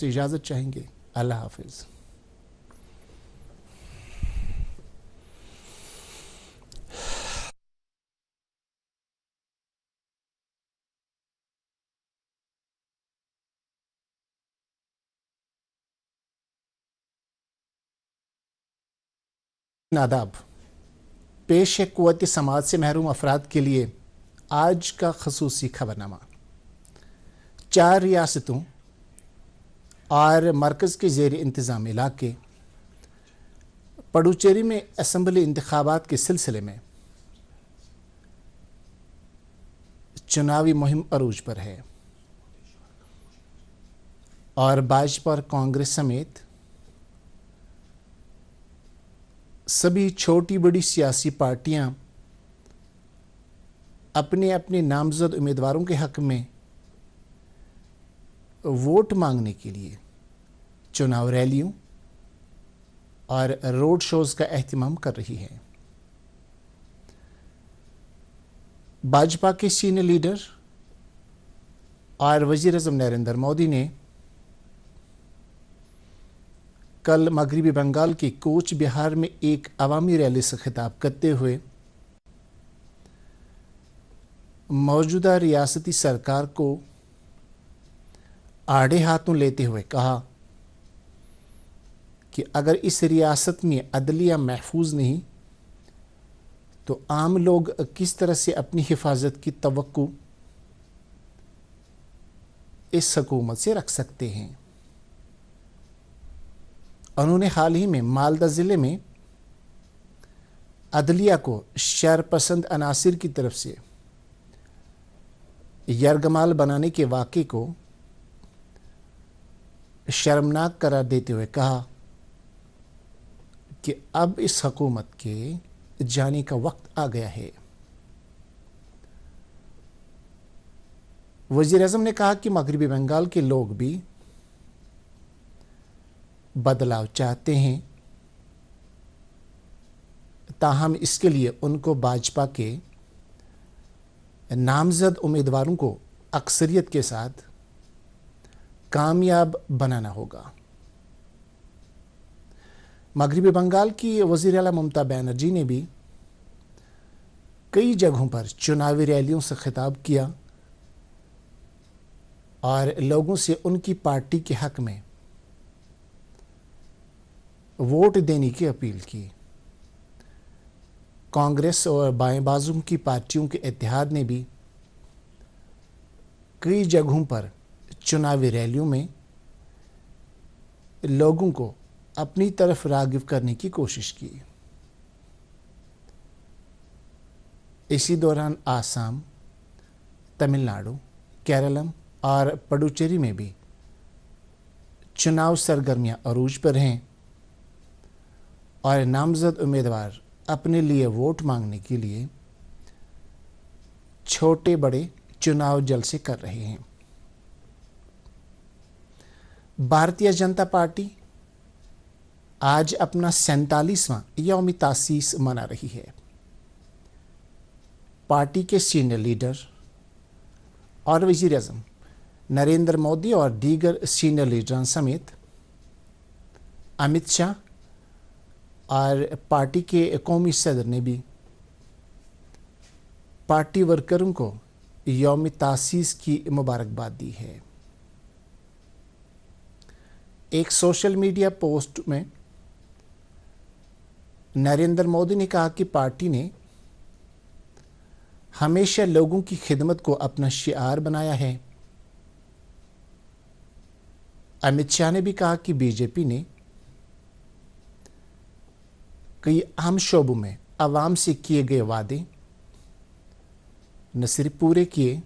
سے اجازت چاہیں گے. اللہ حافظ. آداب. پیش ہے قوت سماعت سے محروم افراد کے لیے آج کا خصوصی خبرنامہ. 4 ریاستوں اور مرکز کے زیر انتظام علاقے پڈوچیری میں اسمبلی انتخابات کے سلسلے میں چناوی مہم عروج پر ہے اور بھاجپا اور کانگریس سمیت سبھی چھوٹی بڑی سیاسی پارٹیاں اپنے اپنے نامزد امیدواروں کے حق میں ووٹ مانگنے کے لیے چناو ریلیوں اور روڈ شوز کا اہتمام کر رہی ہے. بھاجپا کے سینئر لیڈر اور وزیر اعظم نریندر مودی نے کل مغربی بنگال کے کوچ بہار میں ایک عوامی ریلی سے خطاب کرتے ہوئے موجودہ ریاستی سرکار کو آڑے ہاتھوں لیتے ہوئے کہا کہ اگر اس ریاست میں عدلیہ محفوظ نہیں تو عام لوگ کس طرح سے اپنی حفاظت کی توقع اس حکومت سے رکھ سکتے ہیں. انہوں نے حال ہی میں مالدہ ضلع میں عدلیہ کو شر پسند عناصر کی طرف سے یرغمال بنانے کے واقعے کو شرمناک قرار دیتے ہوئے کہا کہ اب اس حکومت کے جانے کا وقت آ گیا ہے. وزیر اعظم نے کہا کہ مغربی بنگال کے لوگ بھی بدلاؤ چاہتے ہیں، تاہم اس کے لیے ان کو بھاجپا کے نامزد امیدواروں کو اکثریت کے ساتھ کامیاب بنانا ہوگا. مغربی بنگال کی وزیر اعلیٰ ممتا بنرجی نے بھی کئی جگہوں پر چناوی ریلیوں سے خطاب کیا اور لوگوں سے ان کی پارٹی کے حق میں ووٹ دینے کی اپیل کی. کانگریس اور بائیں بازو کی پارٹیوں کے اتحاد نے بھی کئی جگہوں پر چناوی ریلیوں میں لوگوں کو اپنی طرف راغب کرنے کی کوشش کی. اسی دوران آسام، تمل ناڈو، کیرالم اور پڈوچیری میں بھی چناو سرگرمیاں عروج پر ہیں اور نامزد امیدوار اپنے لیے ووٹ مانگنے کے لیے چھوٹے بڑے چناو جلسے کر رہے ہیں. بھارتیہ جنتا پارٹی آج اپنا 47واں یوم تاسیس منا رہی ہے. پارٹی کے سینئر لیڈر اور وزیر اعظم نریندر مودی اور دیگر سینئر لیڈران سمیت امت شاہ اور پارٹی کے قومی صدر نے بھی پارٹی ورکروں کو یوم تاسیس کی مبارکباد دی ہے. ایک سوشل میڈیا پوسٹ میں نریندر مودی نے کہا کہ پارٹی نے ہمیشہ لوگوں کی خدمت کو اپنا شعار بنایا ہے. امت شاہ نے بھی کہا کہ بی جے پی نے کئی اہم شعبوں میں عوام سے کیے گئے وعدے نہ صرف پورے کیے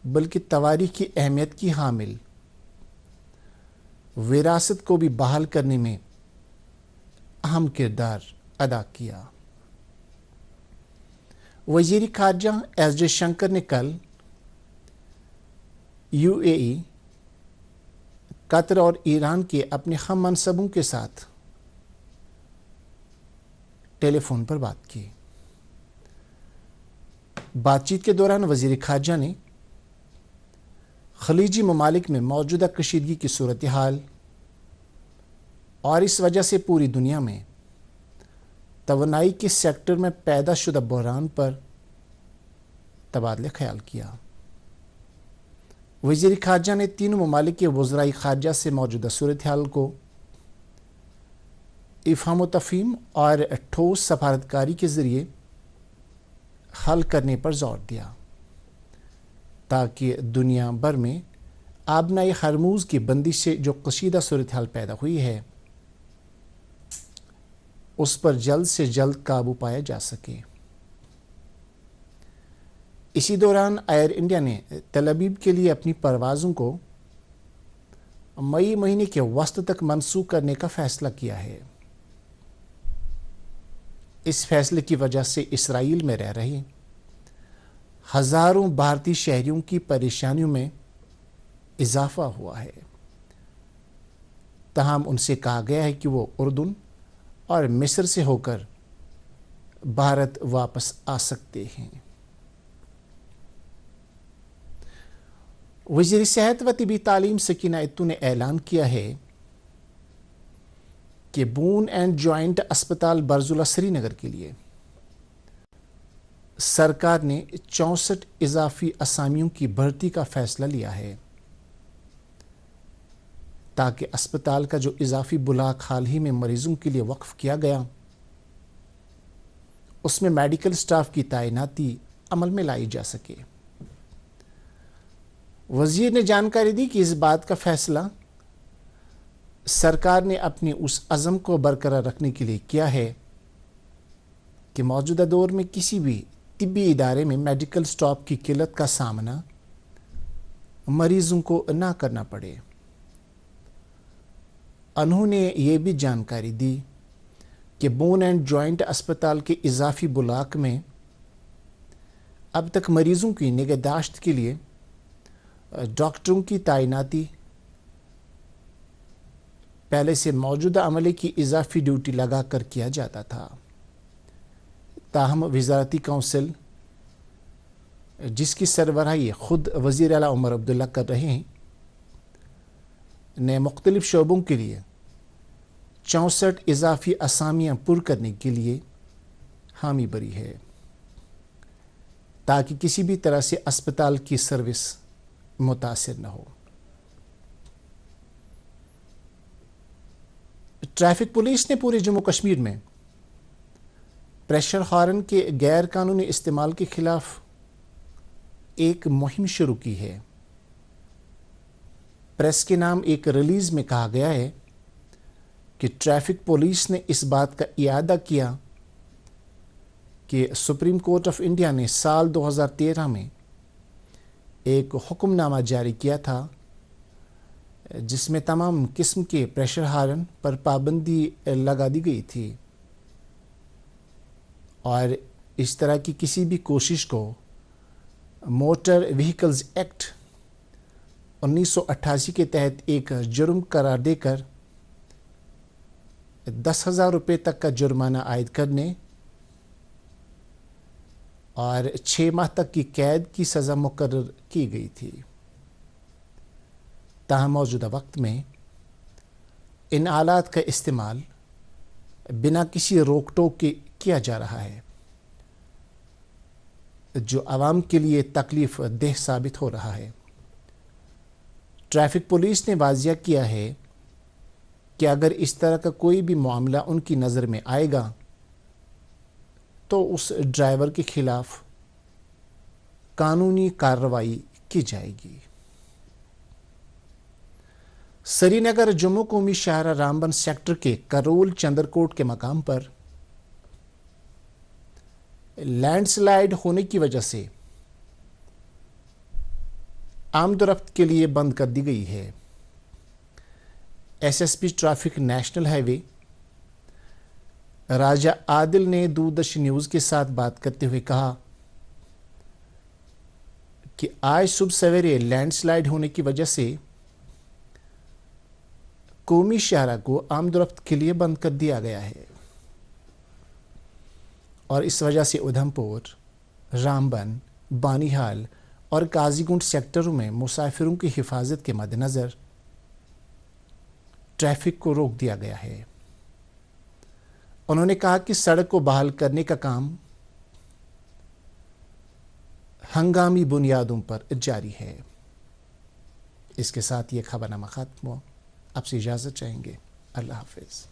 بلکہ تواریخ کی اہمیت کی حامل وراثت کو بھی بحال کرنے میں اہم کردار ادا کیا. وزیر خارجہ ایس جے شنکر نے کل یو اے ای، قطر اور ایران کے اپنے ہم منصبوں کے ساتھ ٹیلی فون پر بات کی. بات چیت کے دوران وزیر خارجہ نے خلیجی ممالک میں موجودہ کشیدگی کی صورتحال اور اس وجہ سے پوری دنیا میں توانائی کے سیکٹر میں پیدا شدہ بحران پر تبادلہ خیال کیا۔ وزیر خارجہ نے تینوں ممالک کے وزرائے خارجہ سے موجودہ صورتحال کو افہام و تفہیم اور ٹھوس سفارتکاری کے ذریعے حل کرنے پر زور دیا تاکہ دنیا بھر میں آبنائے ہرموز کی بندش سے جو کشیدہ صورتحال پیدا ہوئی ہے اس پر جلد سے جلد قابو پایا جا سکے۔ اسی دوران ایئر انڈیا نے تل ابیب کے لیے اپنی پروازوں کو مئی مہینے کے وسط تک منسوخ کرنے کا فیصلہ کیا ہے۔ اس فیصلے کی وجہ سے اسرائیل میں رہ رہے ہزاروں بھارتی شہریوں کی پریشانیوں میں اضافہ ہوا ہے۔ تاہم ان سے کہا گیا ہے کہ وہ اردن اور مصر سے ہو کر بھارت واپس آ سکتے ہیں۔ وزیر صحت و طبی تعلیم سکینہ اتو نے اعلان کیا ہے کہ بون اینڈ جوائنٹ اسپتال برزولہ سری نگر کے لیے سرکار نے 64 اضافی اسامیوں کی بھرتی کا فیصلہ لیا ہے تاکہ اسپتال کا جو اضافی بلاک حال ہی میں مریضوں کے لیے وقف کیا گیا اس میں میڈیکل سٹاف کی تعیناتی عمل میں لائی جا سکے۔ وزیر نے جانکاری دی کہ اس بات کا فیصلہ سرکار نے اپنی اس عزم کو برقرار رکھنے کے لیے کیا ہے کہ موجودہ دور میں کسی بھی طبی ادارے میں میڈیکل سٹاف کی قلت کا سامنا مریضوں کو نہ کرنا پڑے۔ انہوں نے یہ بھی جانکاری دی کہ بون اینڈ جوائنٹ اسپتال کے اضافی بلاک میں اب تک مریضوں کی نگہداشت کے لیے ڈاکٹروں کی تعیناتی پہلے سے موجودہ عملے کی اضافی ڈیوٹی لگا کر کیا جاتا تھا۔ تاہم وزارتی کونسل جس کی سربراہی خود وزیر اعلیٰ عمر عبداللہ کر رہے ہیں نے مختلف شعبوں کے لیے 64 اضافی اسامیاں پر کرنے کے لیے حامی بری ہے تاکہ کسی بھی طرح سے اسپتال کی سروس متاثر نہ ہو۔ ٹریفک پولیس نے پورے جموں کشمیر میں پریشر ہارن کے غیر قانونی استعمال کے خلاف ایک مہم شروع کی ہے۔ پریس کے نام ایک ریلیز میں کہا گیا ہے کہ ٹریفک پولیس نے اس بات کا اعادہ کیا کہ سپریم کورٹ آف انڈیا نے سال 2013 میں ایک حکم نامہ جاری کیا تھا جس میں تمام قسم کے پریشر ہارن پر پابندی لگا دی گئی تھی اور اس طرح کی کسی بھی کوشش کو موٹر وہیکلز ایکٹ 1988 کے تحت ایک جرم قرار دے کر 10,000 روپے تک کا جرمانہ عائد کرنے اور 6 ماہ تک کی قید کی سزا مقرر کی گئی تھی۔ تاہم موجودہ وقت میں ان آلات کا استعمال بنا کسی روک ٹوک کے کیا جا رہا ہے جو عوام کے لیے تکلیف دہ ثابت ہو رہا ہے۔ ٹریفک پولیس نے واضح کیا ہے کہ اگر اس طرح کا کوئی بھی معاملہ ان کی نظر میں آئے گا تو اس ڈرائیور کے خلاف قانونی کارروائی کی جائے گی۔ سری نگر جموں قومی شاہراہ رامبن سیکٹر کے کرول چندرکوٹ کے مقام پر لینڈ سلائیڈ ہونے کی وجہ سے آمد و رفت کے لیے بند کر دی گئی ہے۔ S S P traffic national highway Raja Adil نے دوردرشن نیوز کے ساتھ بات کرتے ہوئے کہا کہ آج صبح سویرے لینڈ سلائیڈ ہونے کی وجہ سے قومی شاہراہ کو آمد و رفت کے لیے بند کر دیا گیا ہے اور اس وجہ سے ادھم پور، رامبن، بانیہال اور قاضی گنڈ سیکٹروں میں مسافروں کی حفاظت کے مد نظر ٹریفک کو روک دیا گیا ہے۔ انہوں نے کہا کہ سڑک کو بحال کرنے کا کام ہنگامی بنیادوں پر جاری ہے۔ اس کے ساتھ یہ خبرنامہ ختم ہوا۔ اب سے اجازت چاہیں گے۔ اللہ حافظ۔